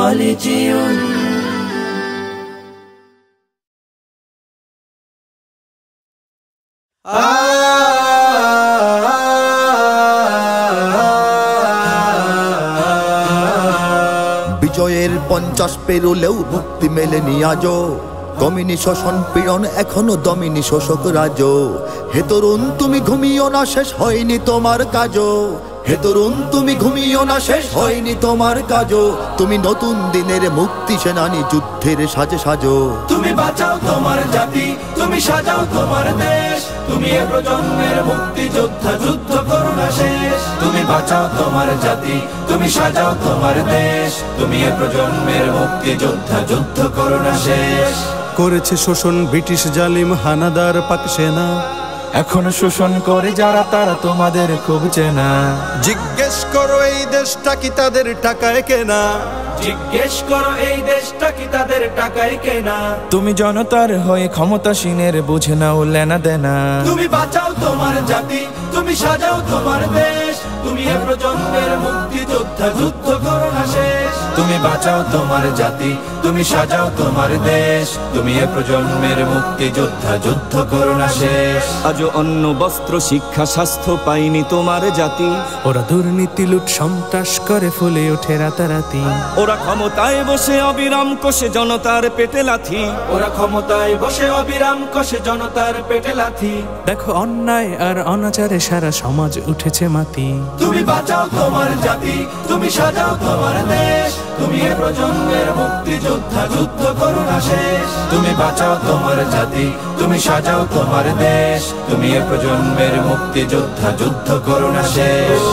خالديون বিজয়ের 50 পেরোলেও মুক্তি মেলেনি আজও, কমিনি শোষণ পীড়ন এখনো দমিনি শোষক রাজ। হে তরুণ তুমি ঘুমিও না, শেষ হয়নি তোমার কাজও। হে তরুণ তুমি ঘুমিও না, শেষ হয়নি তোমার কাজও। তুমি নতুন দিনের মুক্তি সেনানী, যুদ্ধের সাজে সাজো। তুমি বাঁচাও তোমার জাতি, তুমি সাজাও তোমার দেশ। তুমি এ প্রজন্মের মুক্তি যোদ্ধা, যুদ্ধ করো না শেষ। তুমি বাঁচাও তোমার জাতি, তুমি সাজাও তোমার দেশ। তুমি এ প্রজন্মের মুক্তি যোদ্ধা, যুদ্ধ করো না শেষ। করেছে শোষণ ব্রিটিশ জালিম হানাদার পাক সেনা, এখনো শোষণ করে যারা তারা তোমাদের খুব চেনা। জিজ্ঞেস করো এই দেশটা কি তাদের টাকায় কেনা? জিজ্ঞেস করো এই দেশটা কি তাদের টাকায় কেনা? তুমি জনতার হয়ে ক্ষমতাসীনের বুঝে নাও লেনা দেনা। তুমি বাঁচাও তোমার জাতি, তুমি সাজাও তোমার দেশ। তুমি এ প্রজন্মের মুক্তি যোদ্ধা, যুদ্ধ করো না শেষ। তুমি বাঁচাও তোমার জাতি, তুমি সাজাও তোমার দেশ। তুমি এ প্রজন্মের মুক্তি যোদ্ধা, যুদ্ধ করো না শেষ। আজও অন্ন বস্ত্র শিক্ষা স্বাস্থ্য পাইনি তোমার জাতি। ওরা দুর্নীতি লুট সন্ত্রাস করে ফুলে ওঠে রাতারাতি। ওরা ক্ষমতায় বসে অবিরাম কষে জনতার পেটে লাথি। ওরা ক্ষমতায় বসে অবিরাম কষে জনতার পেটে লাথি। দেখো অন্যায় আর অনাচারে সারা সমাজ উঠেছে মাতি। তুমি বাঁচাও তোমার জাতি, তুমি সাজাও তোমার দেশ। তুমি এ প্রজন্মের মুক্তি যোদ্ধা, যুদ্ধ করো না শেষ। তুমি বাঁচাও তোমার জাতি, তুমি সাজাও তোমার দেশ। তুমি এ প্রজন্মের মুক্তি যোদ্ধা, যুদ্ধ করো না শেষ।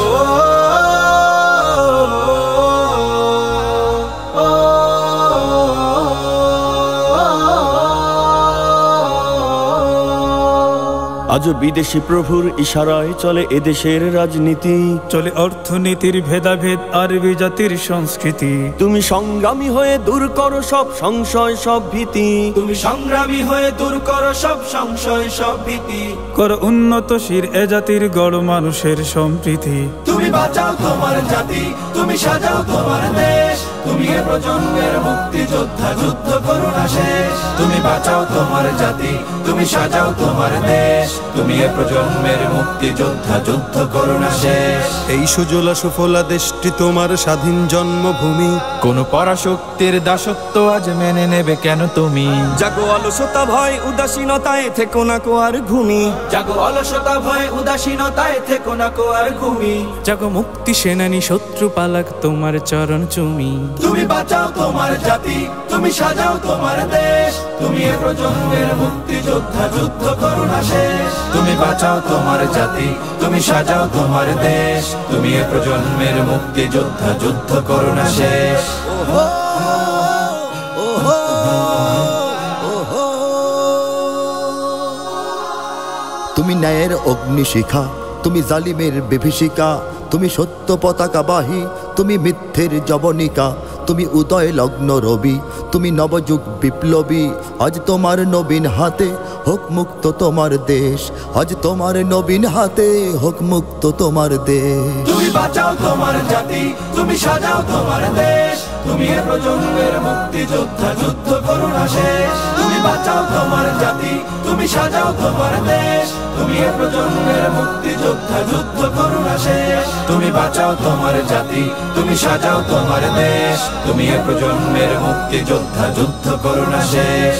আজও বিদেশি প্রভুর ইশারায় চলে এদেশের রাজনীতি। চলে অর্থনীতির ভেদাভেদ আর বিজাতির সংস্কৃতি। তুমি সংগ্রামী হয়ে দূর করো সব সংশয় সব ভীতি। তুমি সংগ্রামী হয়ে দূর করো সব সংশয় সব ভীতি। করো উন্নতশীল এ জাতির গড় মানুষের সম্প্রীতি। তুমি বাঁচাও তোমার জাতি, তুমি সাজাও তোমার দেশ। তুমি এ প্রজন্মের মুক্তি যোদ্ধা, যুদ্ধ করো না শেষ। তুমি বাঁচাও তোমার জাতি, তুমি সাজাও তোমার দেশ। তুমি এ প্রজন্মের মুক্তি যোদ্ধা, যুদ্ধ করো না শেষ। এই সুজলা সুফলা দেশটি তোমার স্বাধীন জন্মভূমি। কোন পরাশক্তির দাসত্ব আজ মেনে নেবে কেন তুমি? জাগো অলসতা ভয় উদাসীনতায় থেকো না কো আর ঘুমি। জাগো অলসতা ভয় উদাসীনতায় থেকো না কো আর ঘুমি। জাগো মুক্তি সেনানী শত্রু পালাক তোমার চরণ চুমি। তুমি বাঁচাও তোমার জাতি, তুমি সাজাও তোমার দেশ। তুমি এ প্রজন্মের মুক্তি যোদ্ধা, যুদ্ধ করো না শেষ। তুমি বাঁচাও তোমার জাতি, তুমি সাজাও তোমার দেশ। তুমি এ প্রজন্মের মুক্তি যোদ্ধা, যুদ্ধ করো না শেষ। তুমি ন্যায়ের অগ্নিশিখা, তুমি জালিমের বিভীষিকা। তুমি সত্য পতাকা বাহী, তুমি মিথ্যের জবনিকা। তুমি উদয় লগ্ন রবি, তুমি নবযুগ বিপ্লবী। আজ তোমার নবীন হাতে হোক মুক্ত তোমার দেশ। আজ তোমার নবীন হাতে হোক মুক্ত তোমার দেশ। তুমি বাঁচাও তোমার জাতি, তুমি সাজাও তোমার দেশ। তুমি এ প্রজন্মের মুক্তি যোদ্ধা, যুদ্ধ করো না শেষ। তুমি বাঁচাও তোমার জাতি, তুমি সাজাও তোমার দেশ। তুমি এ প্রজন্মের মুক্তি যোদ্ধা, যুদ্ধ করো না শেষ। তুমি বাঁচাও তোমার জাতি, তুমি সাজাও তোমার দেশ। তুমি এ প্রজন্মের মুক্তি যোদ্ধা, যুদ্ধ করো না শেষ।